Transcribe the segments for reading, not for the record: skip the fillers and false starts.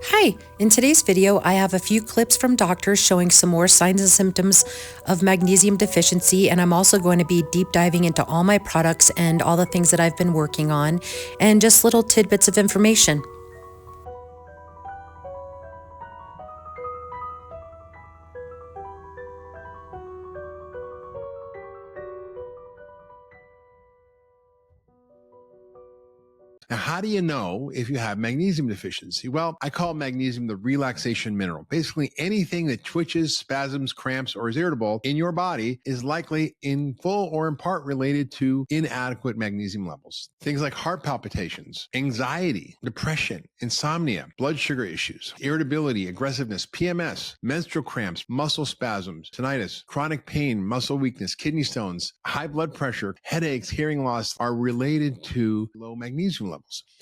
Hi, in today's video, I have a few clips from doctors showing some more signs and symptoms of magnesium deficiency, and I'm also going to be deep diving into all my products and all the things that I've been working on, and just little tidbits of information. Now, how do you know if you have magnesium deficiency? Well, I call magnesium the relaxation mineral. Basically, anything that twitches, spasms, cramps, or is irritable in your body is likely in full or in part related to inadequate magnesium levels. Things like heart palpitations, anxiety, depression, insomnia, blood sugar issues, irritability, aggressiveness, PMS, menstrual cramps, muscle spasms, tinnitus, chronic pain, muscle weakness, kidney stones, high blood pressure, headaches, hearing loss are related to low magnesium levels.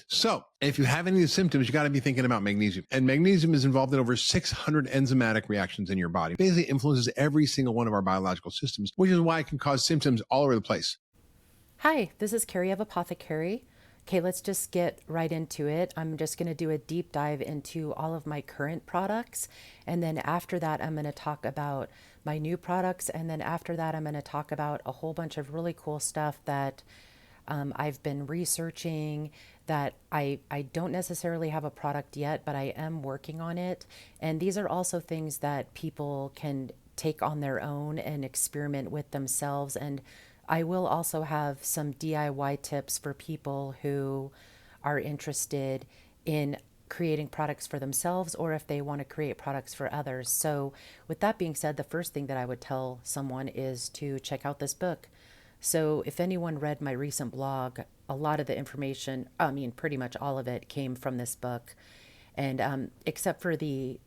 So, if you have any of these symptoms, you got to be thinking about magnesium. And magnesium is involved in over 600 enzymatic reactions in your body. It basically influences every single one of our biological systems, which is why it can cause symptoms all over the place. Hi, this is Carrie of Apothecary. Okay, let's just get right into it. I'm just going to do a deep dive into all of my current products. And then after that, I'm going to talk about my new products. And then after that, I'm going to talk about a whole bunch of really cool stuff that I've been researching that I don't necessarily have a product yet, but I am working on it. And these are also things that people can take on their own and experiment with themselves. And I will also have some DIY tips for people who are interested in creating products for themselves or if they want to create products for others. So, with that being said, the first thing that I would tell someone is to check out this book. So, if anyone read my recent blog, a lot of the information, I mean, pretty much all of it came from this book. And except for the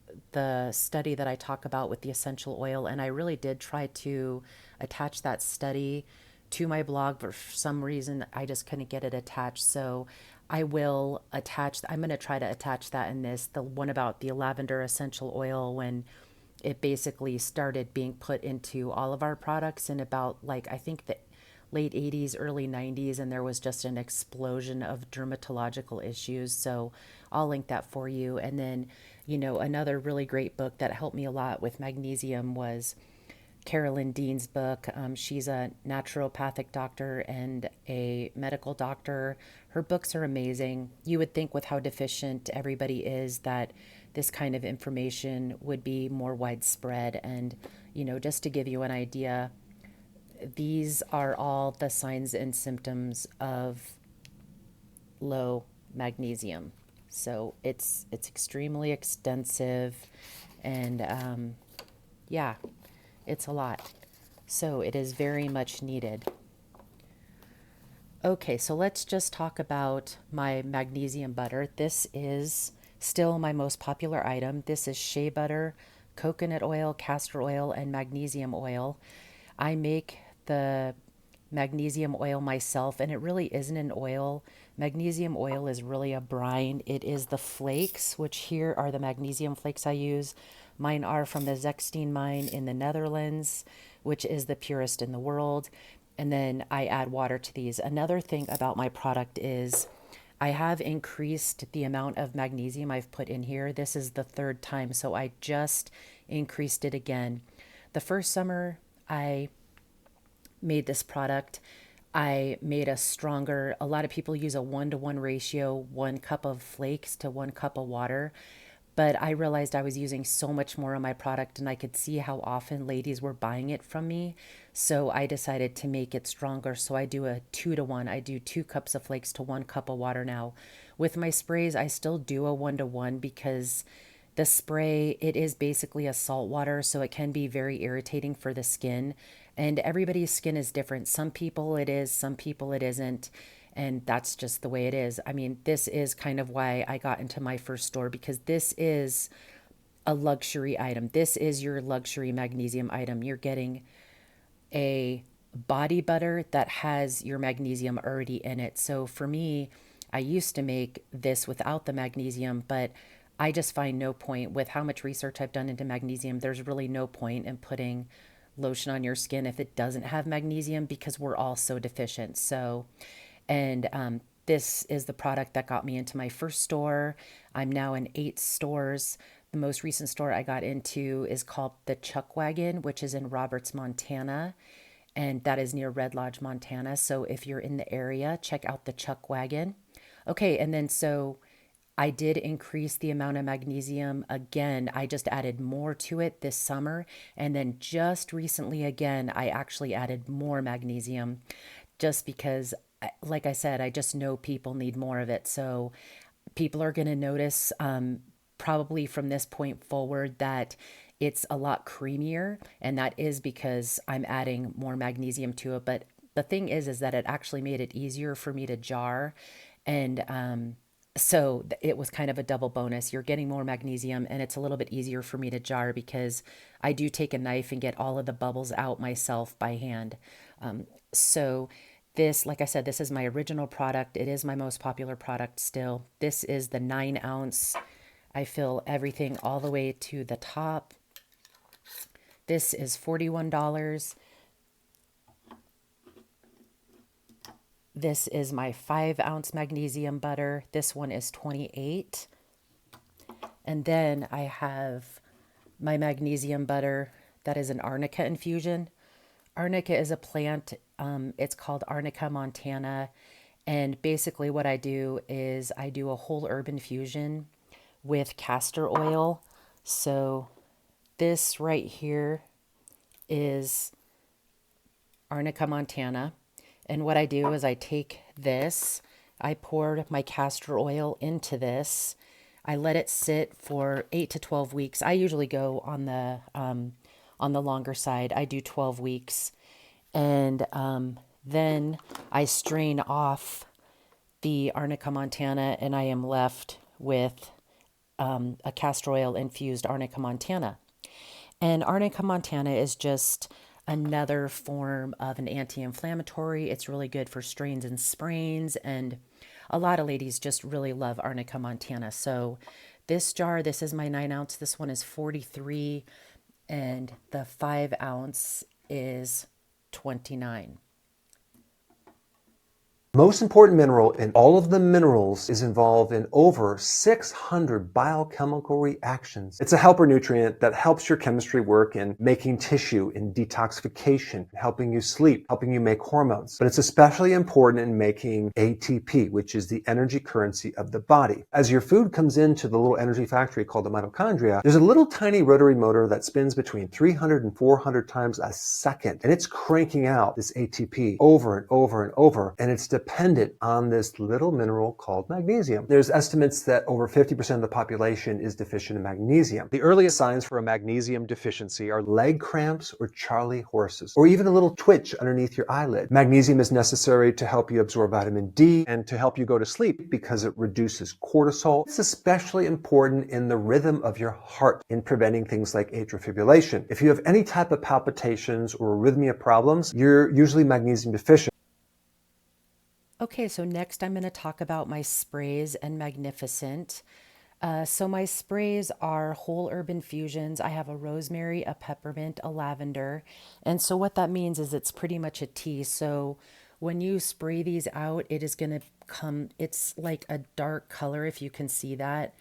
study that I talk about with the essential oil, and I really did try to attach that study to my blog, but for some reason I just couldn't get it attached. So I will attach, I'm going to try to attach that in this, the one about the lavender essential oil when it basically started being put into all of our products in about like I think the late 80s, early 90s, and there was just an explosion of dermatological issues. So I'll link that for you. And then, another really great book that helped me a lot with magnesium was Carolyn Dean's book. She's a naturopathic doctor and a medical doctor. Her books are amazing. You would think, with how deficient everybody is, that this kind of information would be more widespread. And, just to give you an idea, these are all the signs and symptoms of low magnesium. So it's extremely extensive, and yeah, it's a lot. So it is very much needed. Okay, so let's just talk about my magnesium butter. This is still my most popular item. This is shea butter, coconut oil, castor oil, and magnesium oil. I make the magnesium oil myself, and it really isn't an oil. Magnesium oil is really a brine. It is the flakes, which here are the magnesium flakes I use. Mine are from the Zechstein mine in the Netherlands, which is the purest in the world. And then I add water to these. Another thing about my product is I have increased the amount of magnesium I've put in here. This is the third time, so I just increased it again. The first summer I made this product, I made a lot of people use a 1-to-1 ratio, 1 cup of flakes to 1 cup of water. But I realized I was using so much more of my product, and I could see how often ladies were buying it from me. So I decided to make it stronger. So I do a 2-to-1. I do 2 cups of flakes to 1 cup of water now. With my sprays, I still do a 1-to-1 because the spray, it is basically a salt water, so it can be very irritating for the skin. And everybody's skin is different. Some people it is, some people it isn't. And that's just the way it is. I mean, this is kind of why I got into my first store, because this is a luxury item. This is your luxury magnesium item. You're getting a body butter that has your magnesium already in it. So for me, I used to make this without the magnesium, but I just find no point with how much research I've done into magnesium. There's really no point in putting lotion on your skin if it doesn't have magnesium because we're all so deficient. So, and this is the product that got me into my first store. I'm now in 8 stores. The most recent store I got into is called the Chuck Wagon, which is in Roberts, Montana. And that is near Red Lodge, Montana. So if you're in the area, check out the Chuck Wagon. Okay, and then so I did increase the amount of magnesium again. I just added more to it this summer. And then just recently, again, I actually added more magnesium just because, like I said, I just know people need more of it. So people are going to notice probably from this point forward that it's a lot creamier. And that is because I'm adding more magnesium to it. But the thing is that it actually made it easier for me to jar. And so it was kind of a double bonus. You're getting more magnesium, and it's a little bit easier for me to jar because I do take a knife and get all of the bubbles out myself by hand. So this, like I said, this is my original product. It is my most popular product still. This is the 9 ounce. I fill everything all the way to the top. This is $41. This is my 5 ounce magnesium butter. This one is 28. And then I have my magnesium butter that is an arnica infusion. Arnica is a plant. It's called Arnica montana. And basically what I do is I do a whole herb infusion with castor oil. So this right here is Arnica montana. And what I do is I take this, I pour my castor oil into this. I let it sit for 8 to 12 weeks. I usually go on the longer side. I do 12 weeks. And then I strain off the Arnica montana and I am left with a castor oil infused Arnica montana. And Arnica montana is just another form of an anti-inflammatory. It's really good for strains and sprains, and a lot of ladies just really love Arnica montana. So this jar, this is my 9 ounce. This one is 43, and the 5 ounce is 29. Most important mineral in all of the minerals is involved in over 600 biochemical reactions. It's a helper nutrient that helps your chemistry work in making tissue, in detoxification, helping you sleep, helping you make hormones. But it's especially important in making ATP, which is the energy currency of the body. As your food comes into the little energy factory called the mitochondria, there's a little tiny rotary motor that spins between 300 and 400 times a second. And it's cranking out this ATP over and over and over. And it's dependent on this little mineral called magnesium. There's estimates that over 50% of the population is deficient in magnesium. The earliest signs for a magnesium deficiency are leg cramps or Charlie horses, or even a little twitch underneath your eyelid. Magnesium is necessary to help you absorb vitamin D and to help you go to sleep because it reduces cortisol. It's especially important in the rhythm of your heart in preventing things like atrial fibrillation. If you have any type of palpitations or arrhythmia problems, you're usually magnesium deficient. Okay, so next I'm going to talk about my sprays and Magnificent. So my sprays are whole herb infusions. I have a rosemary, a peppermint, a lavender. And so what that means is it's pretty much a tea. So when you spray these out, it is going to come, it's like a dark color if you can see that.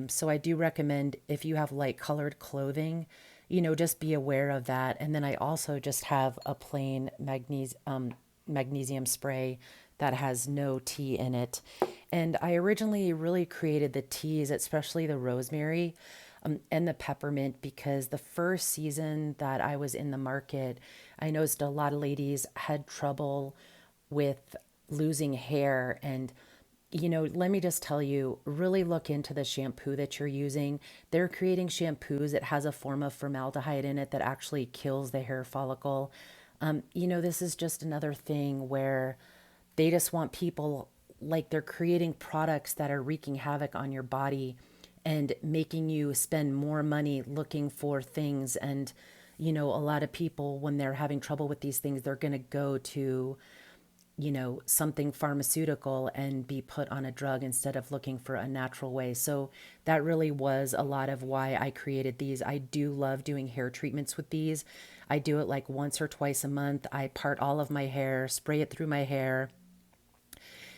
So I do recommend if you have light colored clothing, just be aware of that. And then I also just have a plain magnesium spray that has no tea in it. And I originally really created the teas, especially the rosemary and the peppermint, because the first season that I was in the market, I noticed a lot of ladies had trouble with losing hair. And, let me just tell you, really look into the shampoo that you're using. They're creating shampoos that has a form of formaldehyde in it that actually kills the hair follicle. This is just another thing where they just want people, like, they're creating products that are wreaking havoc on your body and making you spend more money looking for things. And, a lot of people, when they're having trouble with these things, they're going to go to something pharmaceutical and be put on a drug instead of looking for a natural way. So that really was a lot of why I created these. I do love doing hair treatments with these. I do it like once or twice a month. I part all of my hair, spray it through my hair.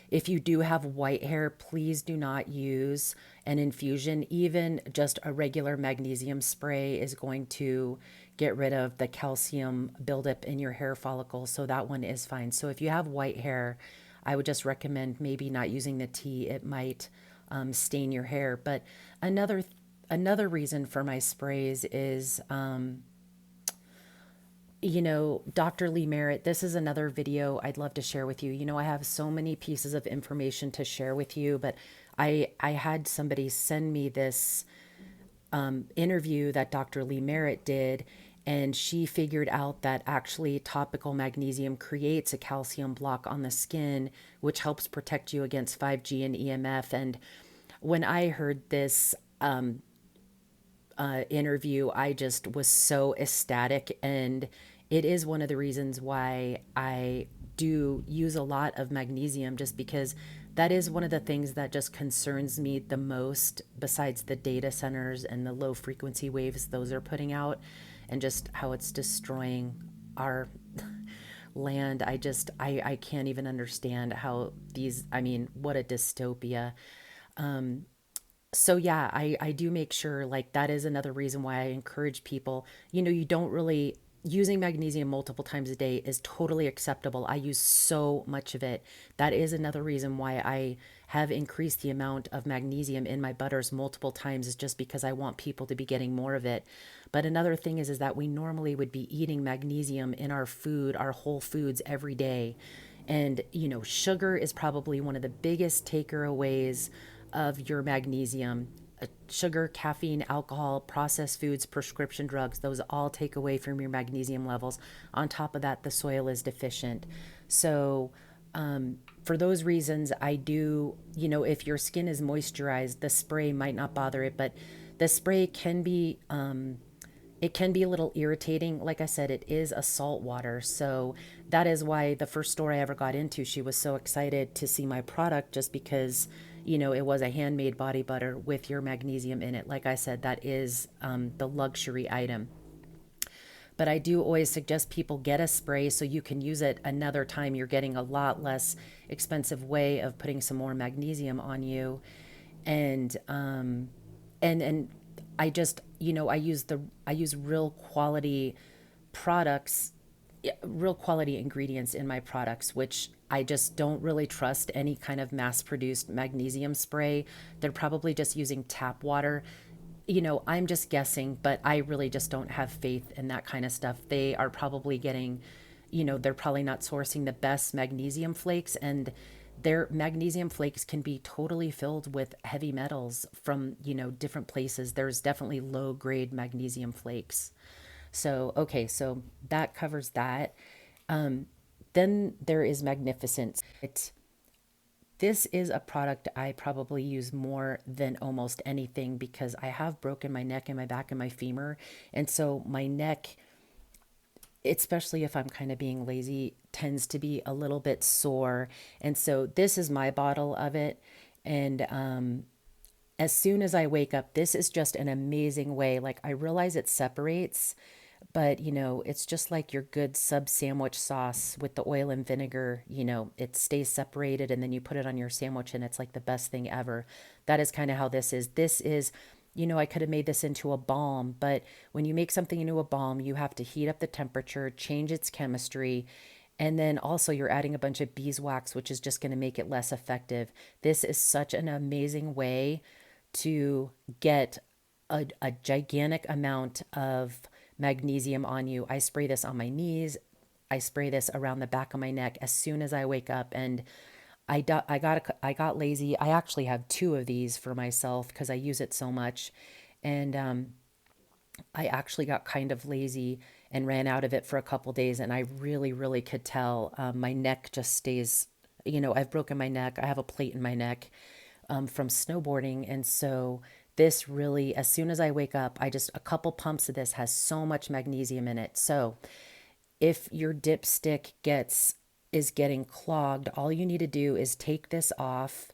If you do have white hair, please do not use an infusion. Even just a regular magnesium spray is going to get rid of the calcium buildup in your hair follicles. So that one is fine. So if you have white hair, I would just recommend maybe not using the tea. It might stain your hair. But another reason for my sprays is Dr. Lee Merritt, this is another video I'd love to share with you. I have so many pieces of information to share with you, but I had somebody send me this interview that Dr. Lee Merritt did, and she figured out that actually topical magnesium creates a calcium block on the skin, which helps protect you against 5G and EMF. And when I heard this interview, I just was so ecstatic. And it is one of the reasons why I do use a lot of magnesium, just because that is one of the things that just concerns me the most, besides the data centers and the low frequency waves those are putting out, and just how it's destroying our land. I can't even understand how what a dystopia. So yeah, I do make sure, like, that is another reason why I encourage people, you don't really, using magnesium multiple times a day is totally acceptable. I use so much of it. That is another reason why I have increased the amount of magnesium in my butters multiple times, is just because I want people to be getting more of it. But another thing is that we normally would be eating magnesium in our food, our whole foods every day. And, sugar is probably one of the biggest takeaways of your magnesium. Sugar, caffeine, alcohol, processed foods, prescription drugs, those all take away from your magnesium levels. On top of that, the soil is deficient. So, for those reasons, I do, if your skin is moisturized, the spray might not bother it, but the spray can be, it can be a little irritating. Like I said, it is a salt water. So that is why the first store I ever got into, she was so excited to see my product, just because, it was a handmade body butter with your magnesium in it. Like I said, that is the luxury item. But I do always suggest people get a spray so you can use it another time. You're getting a lot less expensive way of putting some more magnesium on you. And and I just, I use products real quality ingredients in my products, which I just don't really trust any kind of mass produced magnesium spray. They're probably just using tap water. I'm just guessing, but I really just don't have faith in that kind of stuff. They are probably getting, they're probably not sourcing the best magnesium flakes, and their magnesium flakes can be totally filled with heavy metals from, different places. There's definitely low grade magnesium flakes. So, okay, so that covers that. Then there is Magnificent. This is a product I probably use more than almost anything, because I have broken my neck and my back and my femur. And so my neck, especially if I'm kind of being lazy, tends to be a little bit sore. And so this is my bottle of it. And as soon as I wake up, this is just an amazing way. Like, I realize it separates, but it's just like your good sub sandwich sauce with the oil and vinegar. It stays separated, and then you put it on your sandwich, and it's like the best thing ever. That is kind of how this is. This is, I could have made this into a balm, but when you make something into a balm, you have to heat up the temperature, change its chemistry, and then also you're adding a bunch of beeswax, which is just going to make it less effective. This is such an amazing way to get a gigantic amount of magnesium on you. I spray this on my knees. I spray this around the back of my neck as soon as I wake up. And I got lazy. I actually have two of these for myself because I use it so much. And I actually got kind of lazy and ran out of it for a couple days. And I really, really could tell my neck just stays, I've broken my neck. I have a plate in my neck from snowboarding. And so this really, as soon as I wake up, a couple pumps of this has so much magnesium in it. So if your dipstick gets is getting clogged, all you need to do is take this off.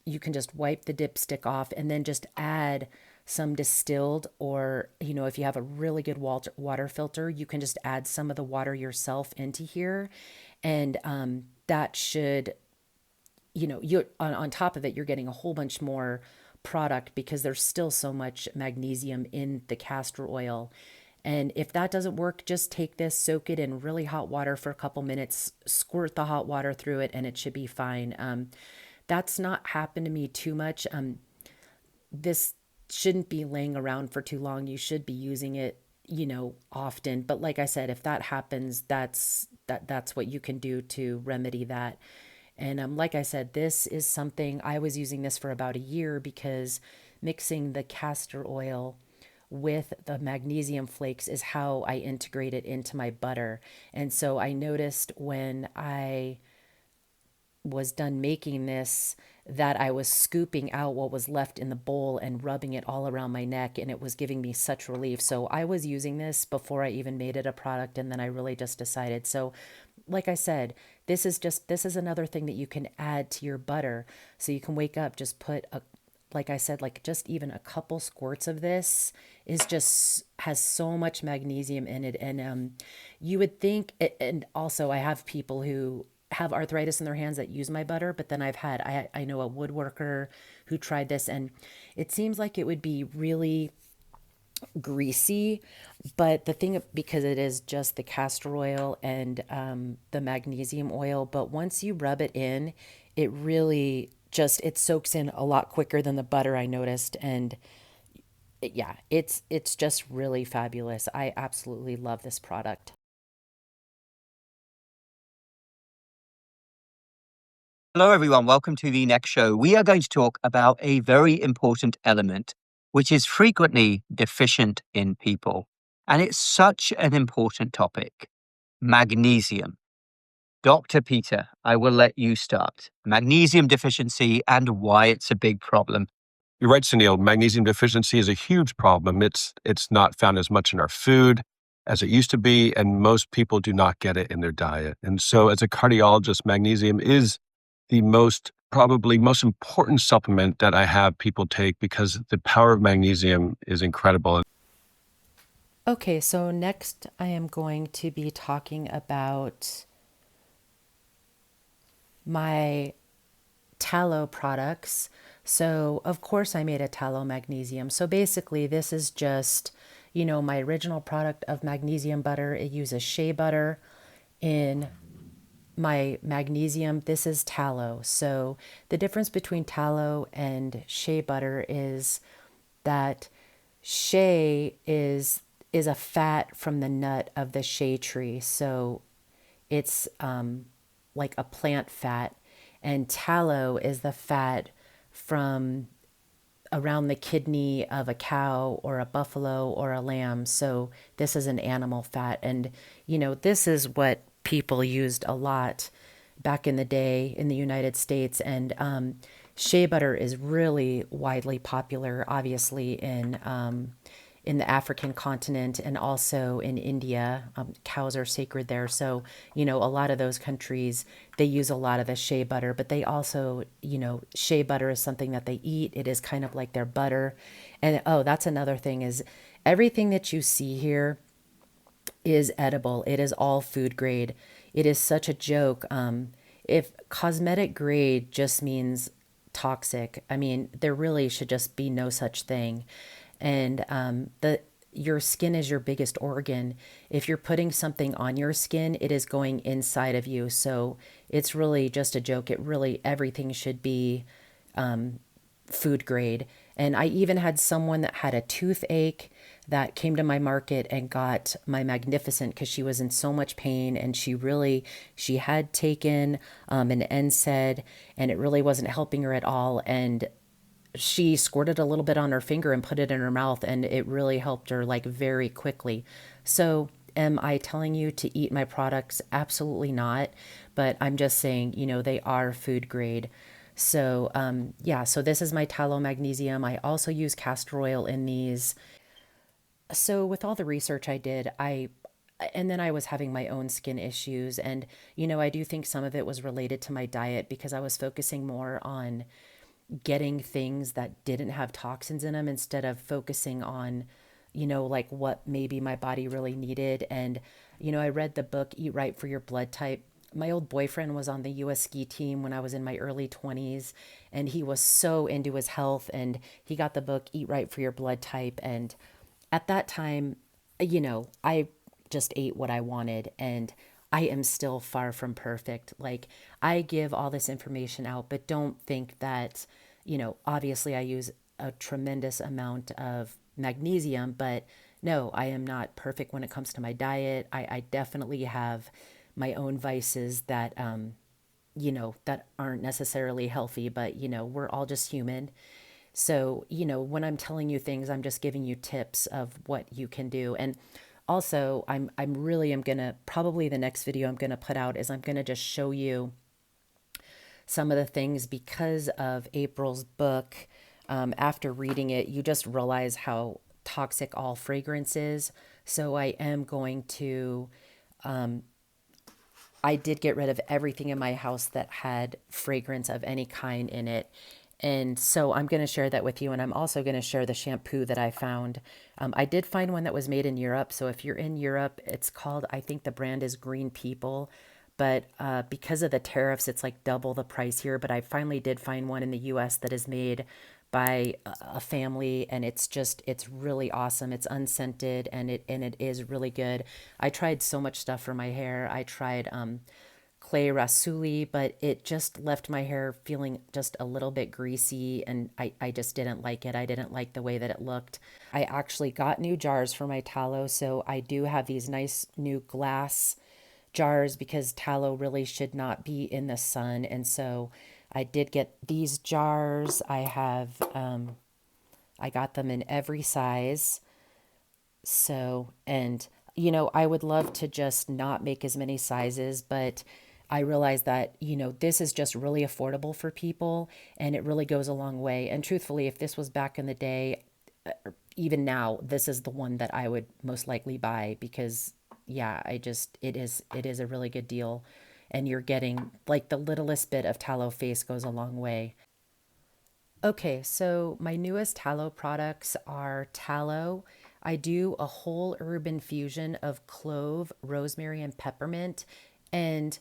You can just wipe the dipstick off and then just add some distilled, or, if you have a really good water filter, you can just add some of the water yourself into here. And that should, you're on top of it, you're getting a whole bunch more product because there's still so much magnesium in the castor oil. And if that doesn't work, just take this, soak it in really hot water for a couple minutes, squirt the hot water through it, and it should be fine. That's not happened to me too much. This shouldn't be laying around for too long. You should be using it, often. But like I said, if that happens, that's what you can do to remedy that. And like I said, this is something I was using this for about a year because mixing the castor oil with the magnesium flakes is how I integrate it into my butter. And so I noticed when I was done making this that I was scooping out what was left in the bowl and rubbing it all around my neck, and it was giving me such relief. So I was using this before I even made it a product, and then I really just decided. So like I said, this is another thing that you can add to your butter. So you can wake up, just put a, like I said, like just even a couple squirts of this is just has so much magnesium in it. And you would think, and also I have people who have arthritis in their hands that use my butter, but then I know a woodworker who tried this, and it seems like it would be really greasy. But the thing, because it is just the castor oil and the magnesium oil, but once you rub it in, it really just, it soaks in a lot quicker than the butter, I noticed. And yeah, it's just really fabulous. I absolutely love this product. Hello, everyone. Welcome to the next show. We are going to talk about a very important element, which is frequently deficient in people. And it's such an important topic, magnesium. Dr. Peter, I will let you start. Magnesium deficiency and why it's a big problem. You're right, Sunil. Magnesium deficiency is a huge problem. It's not found as much in our food as it used to be, and most people do not get it in their diet. And so as a cardiologist, magnesium is the probably most important supplement that I have people take because the power of magnesium is incredible. Okay, so next I am going to be talking about my tallow products. So, of course, I made a tallow magnesium. So, basically, this is just, my original product of magnesium butter. It uses shea butter in my magnesium. This is tallow. So, the difference between tallow and shea butter is that shea is a fat from the nut of the shea tree. So, it's like a plant fat, and tallow is the fat from around the kidney of a cow or a buffalo or a lamb. So this is an animal fat. And, this is what people used a lot back in the day in the United States. And shea butter is really widely popular, obviously, in the African continent and also in India. Cows are sacred there. So, a lot of those countries, they use a lot of the shea butter, but they also, shea butter is something that they eat. It is kind of like their butter. And oh, that's another thing is everything that you see here is edible. It is all food grade. It is such a joke. If cosmetic grade just means toxic, I mean, there really should just be no such thing. And your skin is your biggest organ. If you're putting something on your skin, it is going inside of you. So it's really just a joke. Everything should be food grade. And I even had someone that had a toothache that came to my market and got my Magnificent because she was in so much pain, and she had taken an NSAID, and it really wasn't helping her at all. And she squirted a little bit on her finger and put it in her mouth, and it really helped her like very quickly. So am I telling you to eat my products? Absolutely not. But I'm just saying, they are food grade. So yeah, so this is my tallow magnesium. I also use castor oil in these. So with all the research I did, and then I was having my own skin issues. And, I do think some of it was related to my diet because I was focusing more on getting things that didn't have toxins in them instead of focusing on, like what maybe my body really needed. And, I read the book Eat Right for Your Blood Type. My old boyfriend was on the US ski team when I was in my early 20s, and he was so into his health, and he got the book Eat Right for Your Blood Type. And at that time, I just ate what I wanted, and I am still far from perfect. Like, I give all this information out, but don't think that, obviously I use a tremendous amount of magnesium, but no, I am not perfect when it comes to my diet. I definitely have my own vices that, that aren't necessarily healthy, but, we're all just human. So, when I'm telling you things, I'm just giving you tips of what you can do. And also, I'm really am gonna probably the next video I'm gonna put out is I'm gonna just show you some of the things because of April's book. After reading it, you just realize how toxic all fragrance is. So I am going to I did get rid of everything in my house that had fragrance of any kind in it. And so I'm going to share that with you. And I'm also going to share the shampoo that I found. I did find one that was made in Europe. So if you're in Europe, it's called, I think the brand is Green People. But because of the tariffs, it's like double the price here. But I finally did find one in the US that is made by a family, and it's really awesome. It's unscented, and it is really good. I tried so much stuff for my hair. I tried clay rasuli, but it just left my hair feeling just a little bit greasy, and I just didn't like it. I didn't like the way that it looked. I actually got new jars for my tallow, so I do have these nice new glass jars because tallow really should not be in the sun. And so I did get these jars. I got them in every size. So, and I would love to just not make as many sizes, but I realize that, this is just really affordable for people, and it really goes a long way. And truthfully, if this was back in the day, even now, this is the one that I would most likely buy because yeah, it is a really good deal. And you're getting like the littlest bit of tallow face goes a long way. Okay, so my newest tallow products are tallow. I do a whole herb infusion of clove, rosemary, and peppermint. And,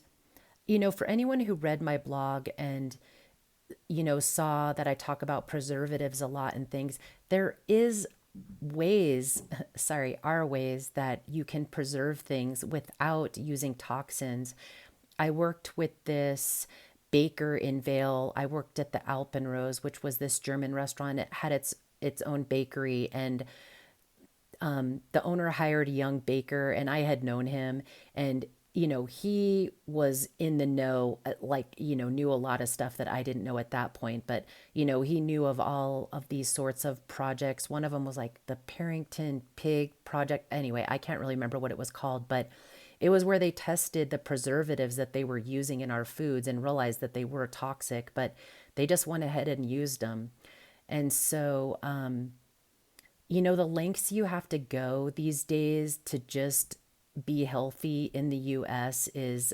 for anyone who read my blog and, saw that I talk about preservatives a lot and things, there is ways, sorry, are ways that you can preserve things without using toxins. I worked with this baker in Vale. I worked at the Alpenrose, which was this German restaurant. It had its own bakery, and the owner hired a young baker, and I had known him, and he was in the know, like, knew a lot of stuff that I didn't know at that point. But, he knew of all of these sorts of projects. One of them was like the Parrington Pig Project. Anyway, I can't really remember what it was called, but it was where they tested the preservatives that they were using in our foods and realized that they were toxic, but they just went ahead and used them. And so, the lengths you have to go these days to just be healthy in the US is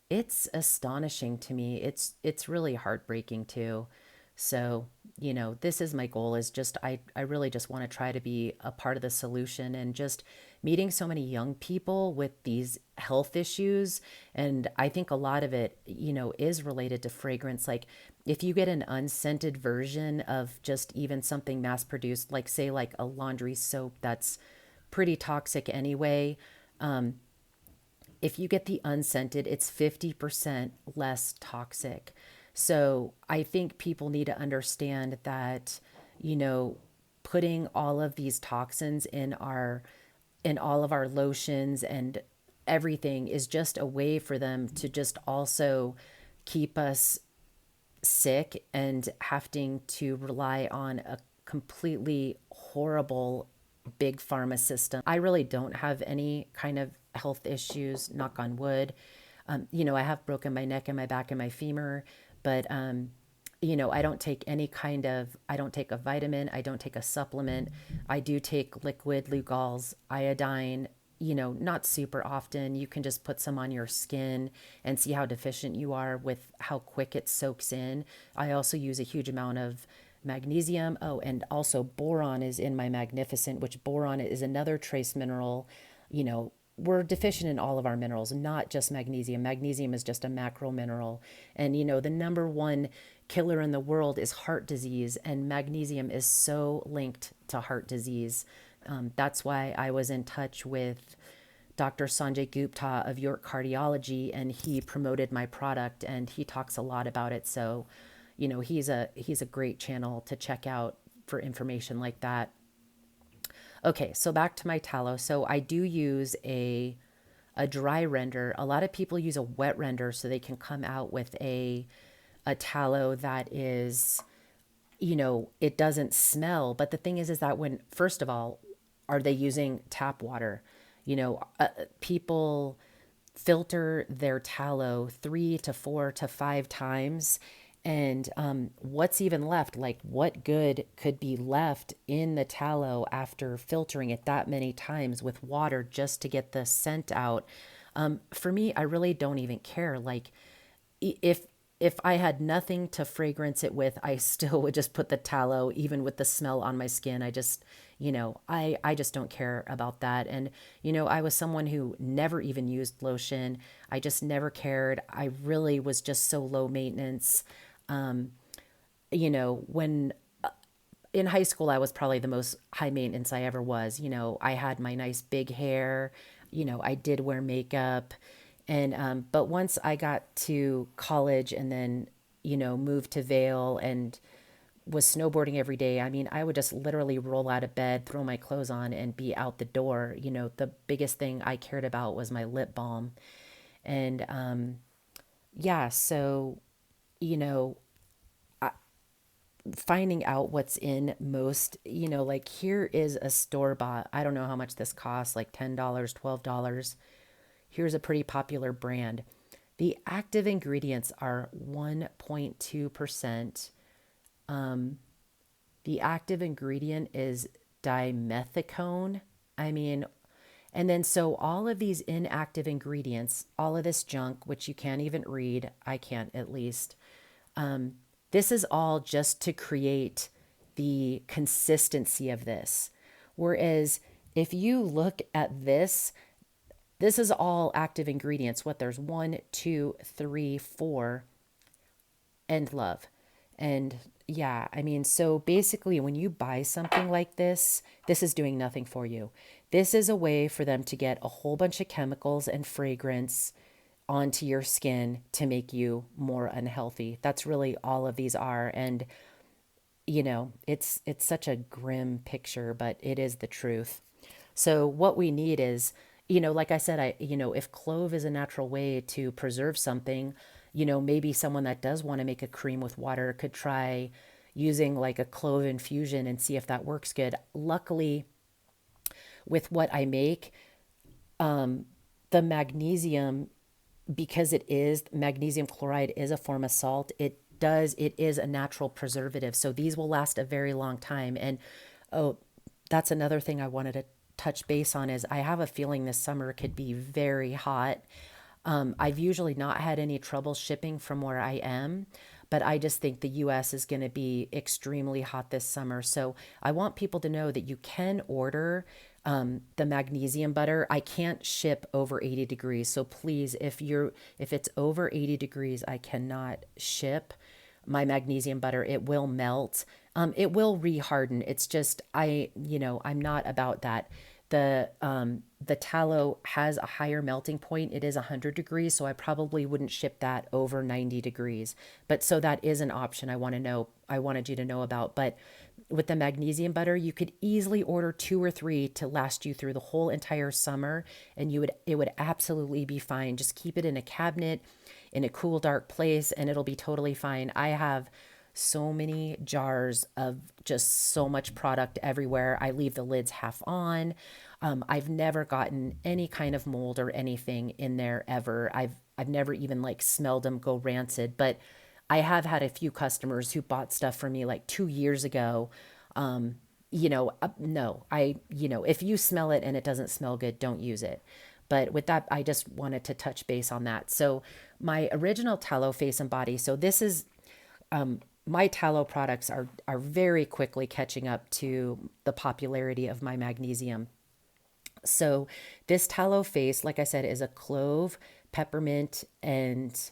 it's astonishing to me. It's really heartbreaking too. So, this is my goal is just I really just want to try to be a part of the solution and just meeting so many young people with these health issues. And I think a lot of it, is related to fragrance. Like if you get an unscented version of just even something mass produced, like say like a laundry soap that's pretty toxic anyway, if you get the unscented, it's 50% less toxic. So I think people need to understand that, putting all of these toxins in all of our lotions and everything is just a way for them to just also keep us sick and having to rely on a completely horrible big pharma system. I really don't have any kind of health issues, knock on wood. I have broken my neck and my back and my femur, but I don't take I don't take a vitamin, I don't take a supplement. I do take liquid Lugol's iodine not super often. You can just put some on your skin and see how deficient you are with how quick it soaks in. I also use a huge amount of magnesium. Oh, and also boron is in my Magnificent, which boron is another trace mineral. We're deficient in all of our minerals, not just magnesium. Magnesium is just a macro mineral. And, the number one killer in the world is heart disease, and magnesium is so linked to heart disease. That's why I was in touch with Dr. Sanjay Gupta of York Cardiology, and he promoted my product, and he talks a lot about it. So, he's a great channel to check out for information like that. Okay, so back to my tallow. So I do use a dry render. A lot of people use a wet render so they can come out with a tallow that is, it doesn't smell. But the thing is that when, first of all, are they using tap water? People filter their tallow 3 to 4 to 5 times. And what's even left? Like, what good could be left in the tallow after filtering it that many times with water just to get the scent out? For me, I really don't even care. Like, if I had nothing to fragrance it with, I still would just put the tallow, even with the smell on my skin. I just, I just don't care about that. And, I was someone who never even used lotion. I just never cared. I really was just so low maintenance. When in high school, I was probably the most high maintenance I ever was. I had my nice big hair, I did wear makeup. And, but once I got to college and then, moved to Vail and was snowboarding every day, I mean, I would just literally roll out of bed, throw my clothes on, and be out the door. The biggest thing I cared about was my lip balm. And, yeah, so, you know, finding out what's in most, like here is a store bought. I don't know how much this costs, like $10, $12. Here's a pretty popular brand. The active ingredients are 1.2%. The active ingredient is dimethicone. I mean, and then so all of these inactive ingredients, all of this junk, which you can't even read, I can't at least, this is all just to create the consistency of this. Whereas if you look at this is all active ingredients. What there's 1, 2, 3, 4, and love. And yeah, I mean, so basically when you buy something like this is doing nothing for you. This is a way for them to get a whole bunch of chemicals and fragrance onto your skin to make you more unhealthy. That's really all of these are. And it's such a grim picture, but it is the truth. So what we need is, like I said, if clove is a natural way to preserve something, maybe someone that does want to make a cream with water could try using like a clove infusion and see if that works good. Luckily, with what I make, the magnesium, because it is magnesium chloride is a form of salt, it is a natural preservative. So these will last a very long time. And oh, that's another thing I wanted to touch base on is I have a feeling this summer could be very hot. I've usually not had any trouble shipping from where I am, but I just think the US is going to be extremely hot this summer. So I want people to know that you can order the magnesium butter. I can't ship over 80 degrees. So please, if it's over 80 degrees, I cannot ship my magnesium butter. It will melt. It will reharden. It's just, I'm not about that. The tallow has a higher melting point. It is 100 degrees, so I probably wouldn't ship that over 90 degrees. But so that is an option I wanted you to know about. But with the magnesium butter, you could easily order 2 or 3 to last you through the whole entire summer, and it would absolutely be fine. Just keep it in a cabinet in a cool, dark place, and it'll be totally fine. I have so many jars of just so much product everywhere. I leave the lids half on. I've never gotten any kind of mold or anything in there ever. I've never even like smelled them go rancid, but I have had a few customers who bought stuff from me like 2 years ago, no, if you smell it and it doesn't smell good, don't use it. But with that, I just wanted to touch base on that. So my original tallow face and body. So this is my tallow products are very quickly catching up to the popularity of my magnesium. So this tallow face, like I said, is a clove, peppermint, and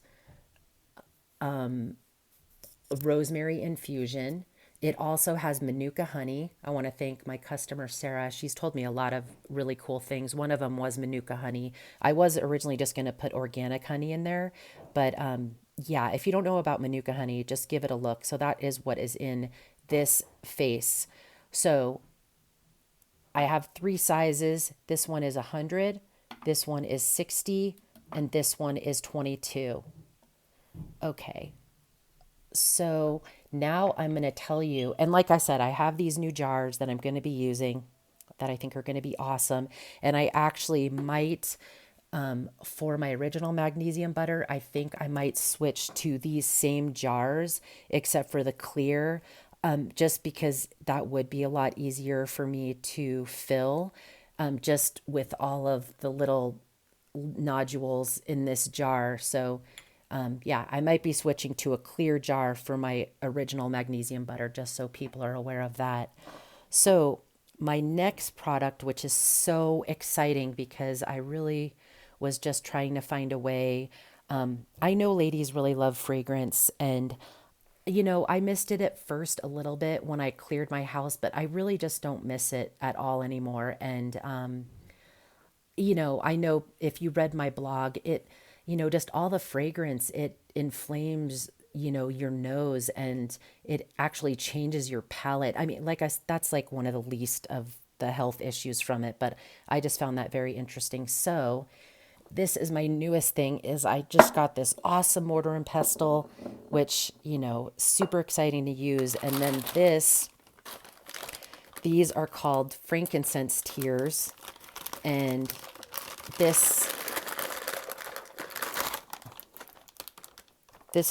rosemary infusion. It also has manuka honey. I want to thank my customer, Sarah. She's told me a lot of really cool things. One of them was manuka honey. I was originally just going to put organic honey in there, but yeah, if you don't know about manuka honey, just give it a look. So that is what is in this face. So I have 3 sizes. This one is 100, this one is 60, and this one is 22. Okay. So now I'm going to tell you, and like I said, I have these new jars that I'm going to be using that I think are going to be awesome. And I actually might, for my original magnesium butter, I think I might switch to these same jars, except for the clear, just because that would be a lot easier for me to fill, just with all of the little nodules in this jar. So yeah, I might be switching to a clear jar for my original magnesium butter, just so people are aware of that. So my next product, which is so exciting because I really was just trying to find a way. I know ladies really love fragrance, and I missed it at first a little bit when I cleared my house, but I really just don't miss it at all anymore. And I know if you read my blog, just all the fragrance, it inflames, your nose, and it actually changes your palate. I mean, that's like one of the least of the health issues from it, but I just found that very interesting. So this is my newest thing is I just got this awesome mortar and pestle, which, super exciting to use. And then these are called frankincense tears. And this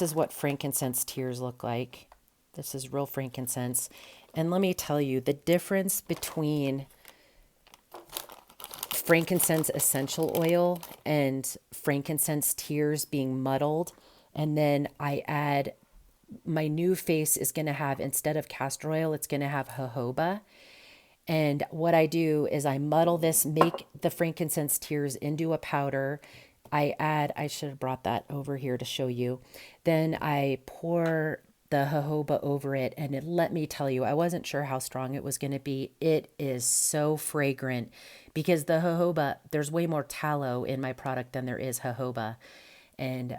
is what frankincense tears look like. This is real frankincense. And let me tell you the difference between frankincense essential oil and frankincense tears being muddled. And then I add, my new face is going to have, instead of castor oil, it's going to have jojoba. And what I do is I muddle this, make the frankincense tears into a powder. I should have brought that over here to show you. Then I pour the jojoba over it, and let me tell you, I wasn't sure how strong it was going to be. It is so fragrant because the jojoba, there's way more tallow in my product than there is jojoba. And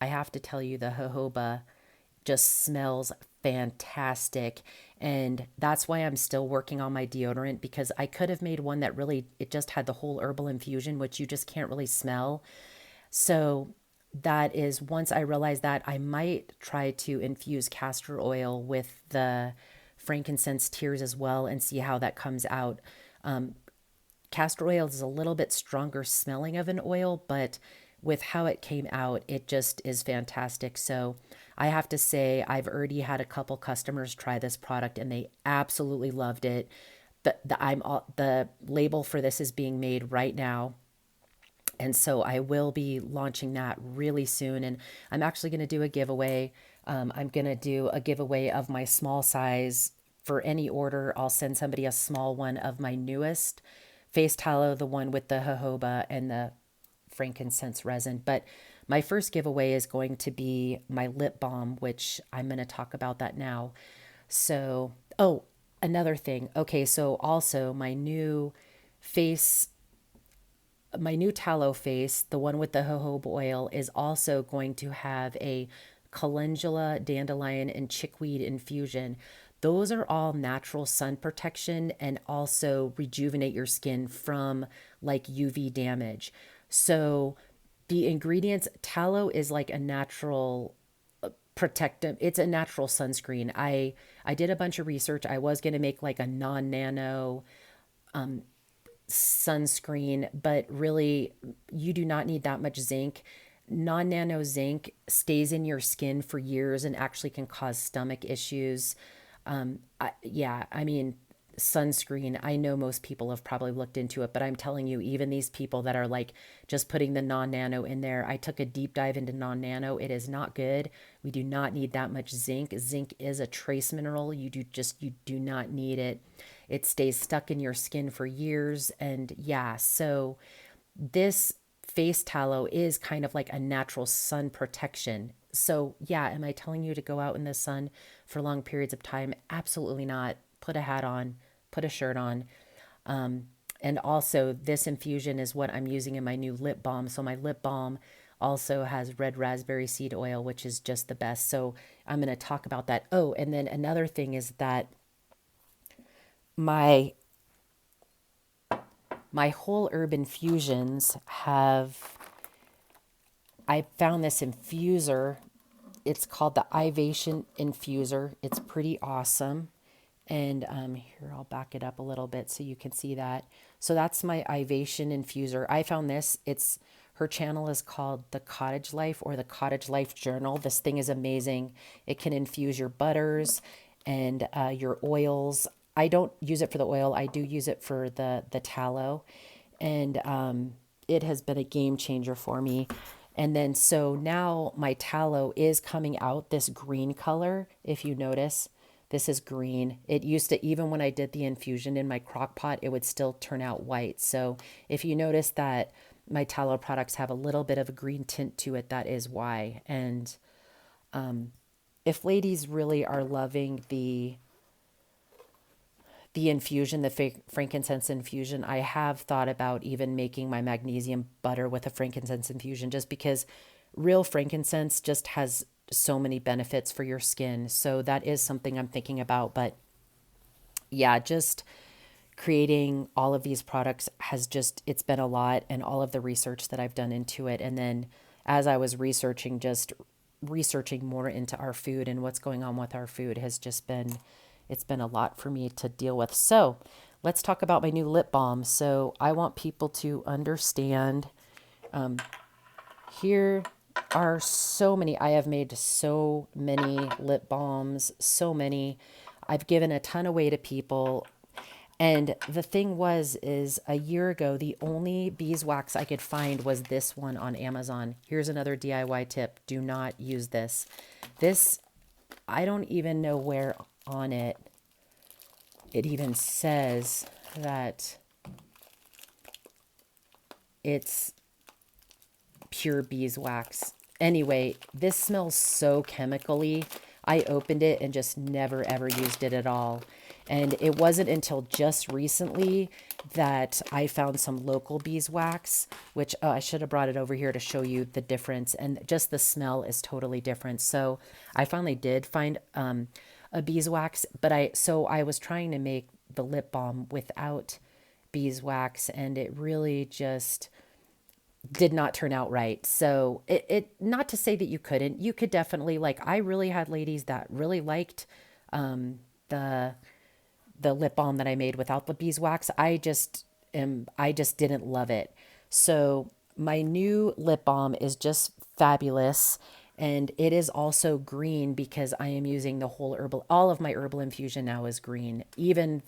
I have to tell you, the jojoba just smells fantastic. And that's why I'm still working on my deodorant, because I could have made one that really, it just had the whole herbal infusion, which you just can't really smell. So that is, once I realize that, I might try to infuse castor oil with the frankincense tears as well and see how that comes out. Castor oil is a little bit stronger smelling of an oil, but with how it came out, it just is fantastic. So I have to say, I've already had a couple customers try this product and they absolutely loved it. The label for this is being made right now. And so I will be launching that really soon. And I'm actually going to do a giveaway. I'm going to do a giveaway of my small size. For any order, I'll send somebody a small one of my newest face tallow, the one with the jojoba and the frankincense resin. But my first giveaway is going to be my lip balm, which I'm going to talk about that now. So, oh, another thing. Okay, so also my new tallow face, the one with the jojoba oil, is also going to have a calendula, dandelion, and chickweed infusion. Those are all natural sun protection and also rejuvenate your skin from like UV damage. So the ingredients, tallow is like a natural protective, it's a natural sunscreen. I did a bunch of research. I was going to make like a non-nano sunscreen, but really you do not need that much zinc. Non-nano zinc stays in your skin for years and actually can cause stomach issues. Yeah, I mean, sunscreen, I know most people have probably looked into it, but I'm telling you, even these people that are like just putting the non-nano in there, I took a deep dive into non-nano. It is not good. We do not need that much zinc. Zinc is a trace mineral. You do not need it. It stays stuck in your skin for years. And yeah, so this face tallow is kind of like a natural sun protection. So, yeah, am I telling you to go out in the sun for long periods of time? Absolutely not. Put a hat on, put a shirt on. And also, this infusion is what I'm using in my new lip balm. So, my lip balm also has red raspberry seed oil, which is just the best. So, I'm going to talk about that. Oh, and then another thing is that my my whole herb infusions have I found this infuser. It's called the Ivation Infuser. It's pretty awesome. And here, I'll back it up a little bit so you can see that. So that's my Ivation Infuser. I found this. It's her channel is called The Cottage Life or The Cottage Life Journal. This thing is amazing. It can infuse your butters and your oils. I don't use it for the oil. I do use it for the tallow. And it has been a game changer for me. And then so now my tallow is coming out this green color. If you notice, this is green. It used to, even when I did the infusion in my crock pot, it would still turn out white. So if you notice that my tallow products have a little bit of a green tint to it, that is why. And if ladies really are loving the infusion, the frankincense infusion, I have thought about even making my magnesium butter with a frankincense infusion just because real frankincense just has so many benefits for your skin. So that is something I'm thinking about. But yeah, just creating all of these products has just, it's been a lot, and all of the research that I've done into it. And then as I was researching, just researching more into our food and what's going on with our food has just been, it's been a lot for me to deal with. So let's talk about my new lip balm. So I want people to understand, here are so many. I have made so many lip balms, so many. I've given a ton away to people. And the thing is a year ago, the only beeswax I could find was this one on Amazon. Here's another DIY tip. Do not use this. This, I don't even know where on it even says that it's pure beeswax. Anyway, this smells so chemically. I opened it and just never ever used it at all. And it wasn't until just recently that I found some local beeswax, which I should have brought it over here to show you the difference. And just the smell is totally different. So I finally did find a beeswax, but I was trying to make the lip balm without beeswax, and it really just did not turn out right. So it not to say that you could definitely, like, I really had ladies that really liked the lip balm that I made without the beeswax. I just didn't love it. So my new lip balm is just fabulous. And it is also green because I am using the whole herbal, all of my herbal infusion now is green. Even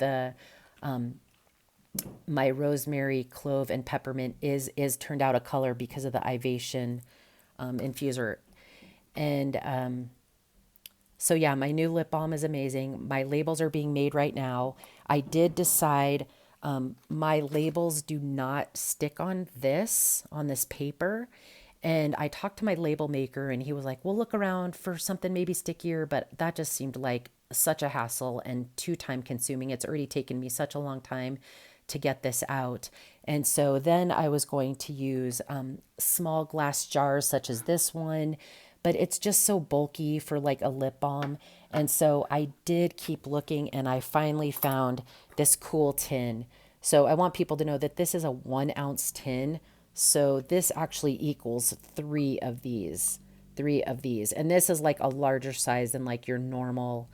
my rosemary, clove, and peppermint is turned out a color because of the Ivation infuser. And so yeah, my new lip balm is amazing. My labels are being made right now. I did decide my labels do not stick on this paper. And I talked to my label maker and he was like, we'll look around for something maybe stickier, but that just seemed like such a hassle and too time consuming. It's already taken me such a long time to get this out. And so then I was going to use small glass jars such as this one, but it's just so bulky for like a lip balm. And so I did keep looking and I finally found this cool tin. So I want people to know that this is a 1 ounce tin. So this actually equals three of these. And this is like a larger size than like your normal.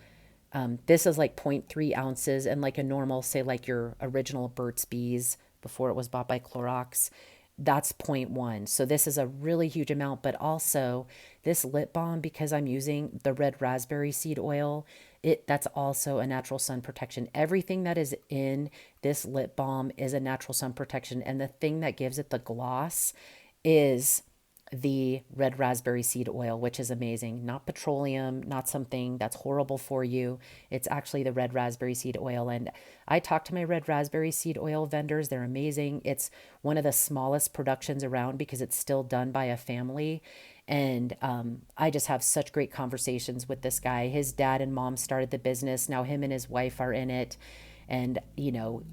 This is like 0.3 ounces, and like a normal, say like your original Burt's Bees before it was bought by Clorox, that's zero point 0.1. So this is a really huge amount, but also this lip balm, because I'm using the red raspberry seed oil, that's also a natural sun protection. Everything that is in this lip balm is a natural sun protection. And the thing that gives it the gloss is the red raspberry seed oil, which is amazing. Not petroleum, not something that's horrible for you. It's actually the red raspberry seed oil. And I talked to my red raspberry seed oil vendors. They're amazing. It's one of the smallest productions around because it's still done by a family. And I just have such great conversations with this guy. His dad and mom started the business. Now him and his wife are in it. And,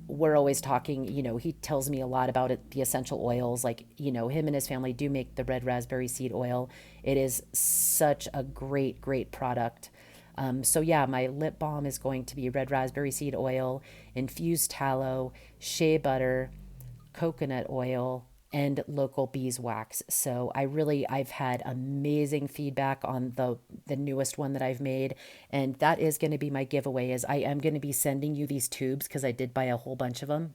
we're always talking, he tells me a lot about it, the essential oils, like, him and his family do make the red raspberry seed oil. It is such a great, great product. So yeah, my lip balm is going to be red raspberry seed oil, infused tallow, shea butter, coconut oil, and local beeswax. So I've had amazing feedback on the newest one that I've made, and that is going to be my giveaway. Is I am going to be sending you these tubes because I did buy a whole bunch of them.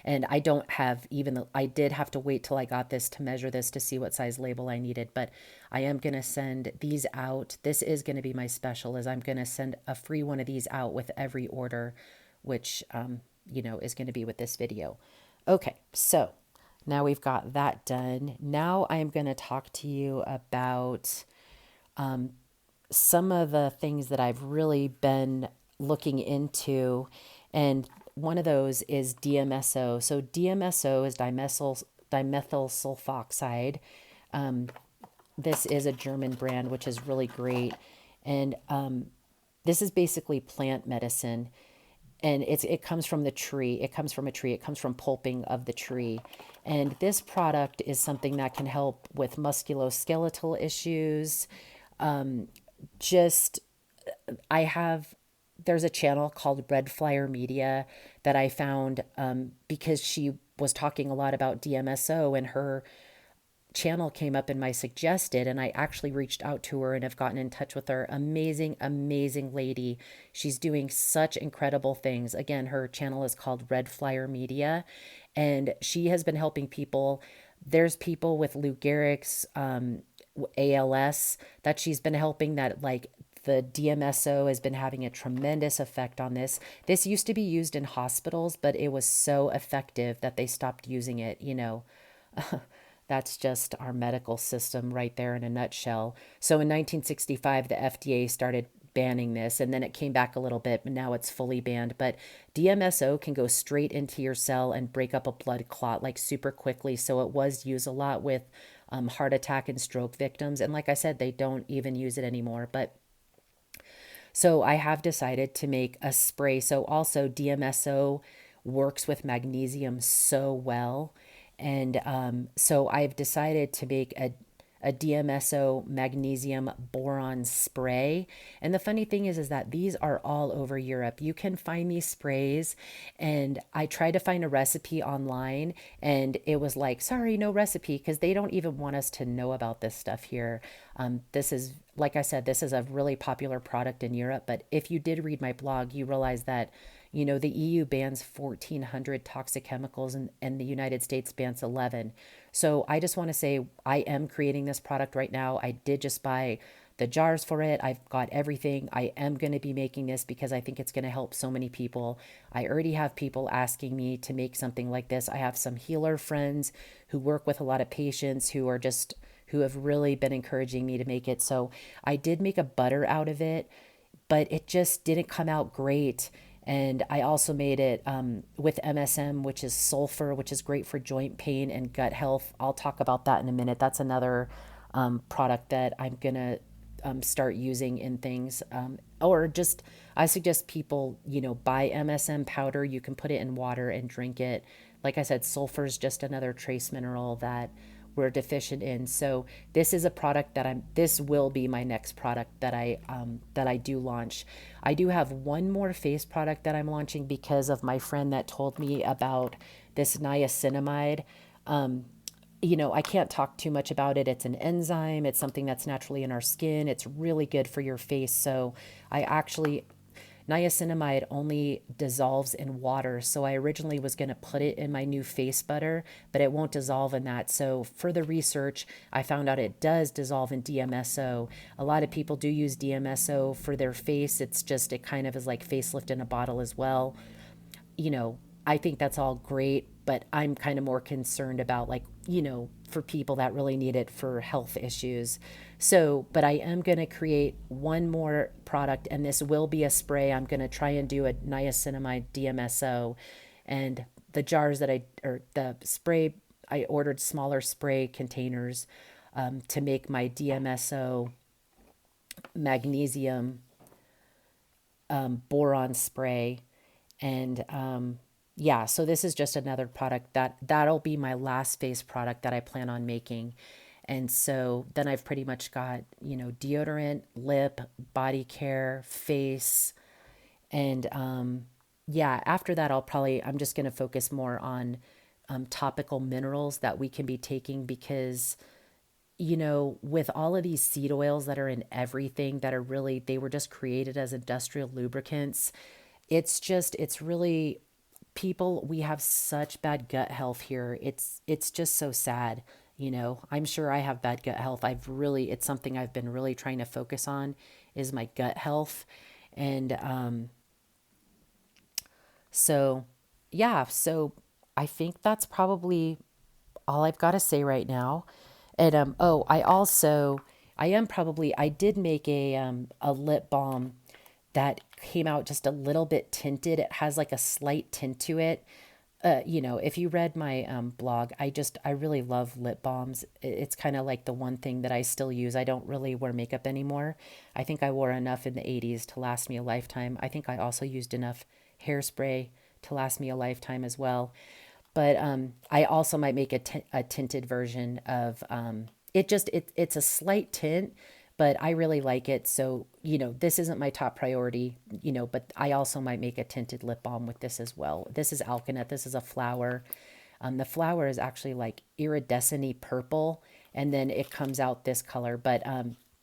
And I don't have I did have to wait till I got this to measure this to see what size label I needed, but I am going to send these out. This is going to be my special, is I'm going to send a free one of these out with every order, which, is going to be with this video. Okay, so now we've got that done. Now I'm going to talk to you about some of the things that I've really been looking into. And one of those is DMSO. So DMSO is dimethyl sulfoxide. This is a German brand, which is really great. And this is basically plant medicine. And it comes from the tree. It comes from a tree. It comes from pulping of the tree. And this product is something that can help with musculoskeletal issues. Just, I have, there's a channel called Red Flyer Media that I found because she was talking a lot about DMSO, and her channel came up in my suggested, and I actually reached out to her and have gotten in touch with her. Amazing, amazing lady. She's doing such incredible things. Again, her channel is called Red Flyer Media, and she has been helping people. There's people with Lou Gehrig's ALS that she's been helping, that like the DMSO has been having a tremendous effect on this. This used to be used in hospitals, but it was so effective that they stopped using it, That's just our medical system right there in a nutshell. So in 1965, the FDA started banning this, and then it came back a little bit, but now it's fully banned. But DMSO can go straight into your cell and break up a blood clot like super quickly. So it was used a lot with heart attack and stroke victims. And like I said, they don't even use it anymore. But so I have decided to make a spray. So also DMSO works with magnesium so well. And so I've decided to make a DMSO magnesium boron spray. And the funny thing is that these are all over Europe. You can find these sprays, and I tried to find a recipe online, and it was like, sorry, no recipe, because they don't even want us to know about this stuff here. This is, like I said, this is a really popular product in Europe. But if you did read my blog, you realize that the EU bans 1,400 toxic chemicals, and the United States bans 11. So I just want to say I am creating this product right now. I did just buy the jars for it. I've got everything. I am going to be making this because I think it's going to help so many people. I already have people asking me to make something like this. I have some healer friends who work with a lot of patients who have really been encouraging me to make it. So I did make a butter out of it, but it just didn't come out great. And I also made it with MSM, which is sulfur, which is great for joint pain and gut health. I'll talk about that in a minute. That's another product that I'm going to start using in things. Or just, I suggest people, buy MSM powder. You can put it in water and drink it. Like I said, sulfur is just another trace mineral that we're deficient in. So this is a product this will be my next product that I do launch. I do have one more face product that I'm launching because of my friend that told me about this niacinamide. I can't talk too much about it. It's an enzyme. It's something that's naturally in our skin. It's really good for your face. So I actually niacinamide only dissolves in water. So I originally was going to put it in my new face butter, but it won't dissolve in that. So further research, I found out it does dissolve in DMSO. A lot of people do use DMSO for their face. It's just, it kind of is like facelift in a bottle as well. You know, I think that's all great, but I'm kind of more concerned about, like, for people that really need it for health issues. So, but I am going to create one more product, and this will be a spray. I'm going to try and do a niacinamide DMSO, and the jars that or the spray, I ordered smaller spray containers to make my DMSO magnesium boron spray. And yeah, so this is just another product that'll be my last face product that I plan on making. And so then I've pretty much got, deodorant, lip, body care, face, and yeah, after that I'm just going to focus more on topical minerals that we can be taking, because with all of these seed oils that are in everything that are really, they were just created as industrial lubricants. It's really, people, we have such bad gut health here. It's just so sad. I'm sure I have bad gut health. It's something I've been really trying to focus on, is my gut health. And so, yeah, so I think that's probably all I've got to say right now. And oh, I did make a lip balm that came out just a little bit tinted. It has like a slight tint to it. If you read my blog, I really love lip balms. It's kind of like the one thing that I still use. I don't really wear makeup anymore. I think I wore enough in the 80s to last me a lifetime. I think I also used enough hairspray to last me a lifetime as well. But I also might make a tinted version of it's a slight tint, but I really like it. So, this isn't my top priority, but I also might make a tinted lip balm with this as well. This is alkanet. This is a flower. The flower is actually like iridescent-y purple, and then it comes out this color. But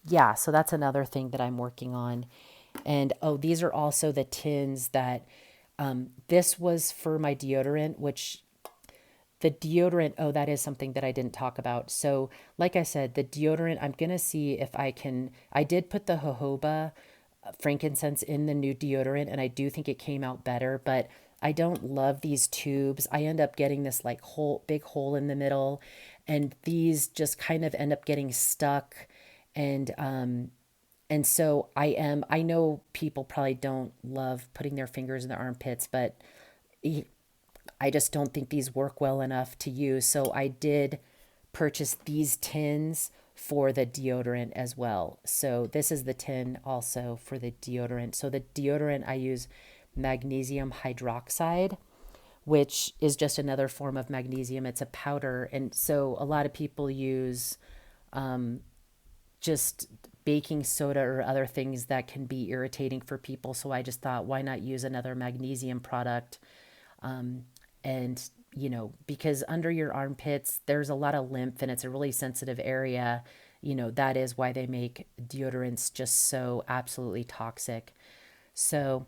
yeah, so that's another thing that I'm working on. And oh, these are also the tins that this was for my deodorant, which the deodorant, oh, that is something that I didn't talk about. So, like I said, the deodorant, I'm going to see if I did put the jojoba frankincense in the new deodorant, and I do think it came out better, but I don't love these tubes. I end up getting this like big hole in the middle, and these just kind of end up getting stuck. And so I know people probably don't love putting their fingers in their armpits, but I just don't think these work well enough to use. So I did purchase these tins for the deodorant as well. So this is the tin also for the deodorant. So the deodorant, I use magnesium hydroxide, which is just another form of magnesium. It's a powder. And so a lot of people use just baking soda or other things that can be irritating for people. So I just thought, why not use another magnesium product? And, because under your armpits, there's a lot of lymph, and it's a really sensitive area. That is why they make deodorants just so absolutely toxic. So,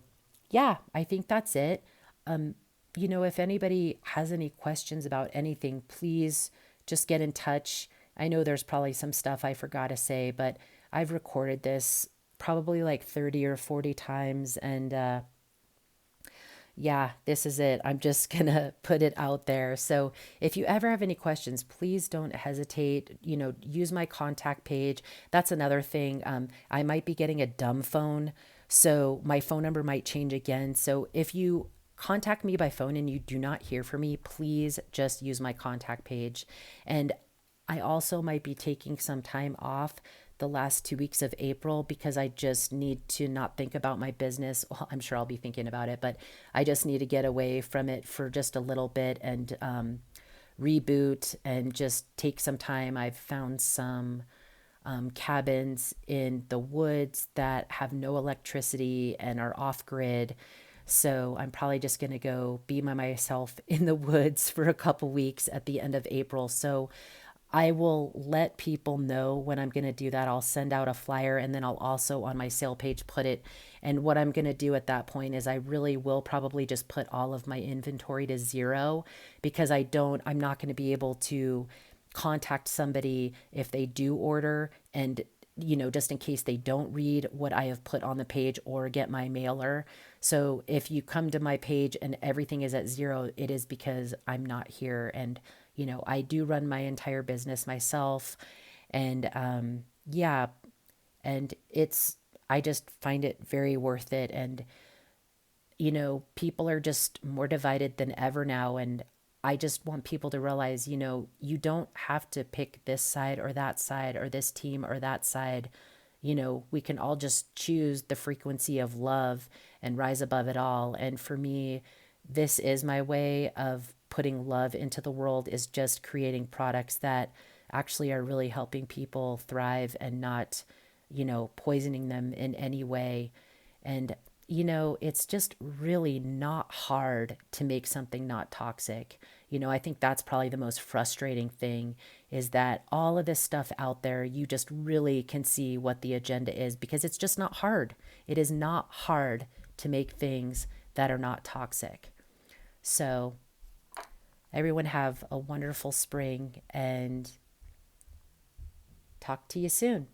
yeah, I think that's it. If anybody has any questions about anything, please just get in touch. I know there's probably some stuff I forgot to say, but I've recorded this probably like 30 or 40 times, and yeah, this is it. I'm just going to put it out there. So if you ever have any questions, please don't hesitate. Use my contact page. That's another thing. I might be getting a dumb phone, so my phone number might change again. So if you contact me by phone and you do not hear from me, please just use my contact page. And I also might be taking some time off the last 2 weeks of April, because I just need to not think about my business. Well, I'm sure I'll be thinking about it, but I just need to get away from it for just a little bit and reboot and just take some time. I've found some cabins in the woods that have no electricity and are off grid. So I'm probably just going to go be by myself in the woods for a couple weeks at the end of April. So I will let people know when I'm going to do that. I'll send out a flyer, and then I'll also on my sale page put it. And what I'm going to do at that point is I really will probably just put all of my inventory to zero, because I'm not going to be able to contact somebody if they do order, and just in case they don't read what I have put on the page or get my mailer. So if you come to my page and everything is at zero, it is because I'm not here. And, I do run my entire business myself. And yeah, and I just find it very worth it. And people are just more divided than ever now. And I just want people to realize, you don't have to pick this side or that side or this team or that side. We can all just choose the frequency of love and rise above it all. And for me, this is my way of putting love into the world, is just creating products that actually are really helping people thrive and not, poisoning them in any way. And, it's just really not hard to make something not toxic. I think that's probably the most frustrating thing, is that all of this stuff out there, you just really can see what the agenda is, because it's just not hard. It is not hard to make things that are not toxic. So, everyone have a wonderful spring, and talk to you soon.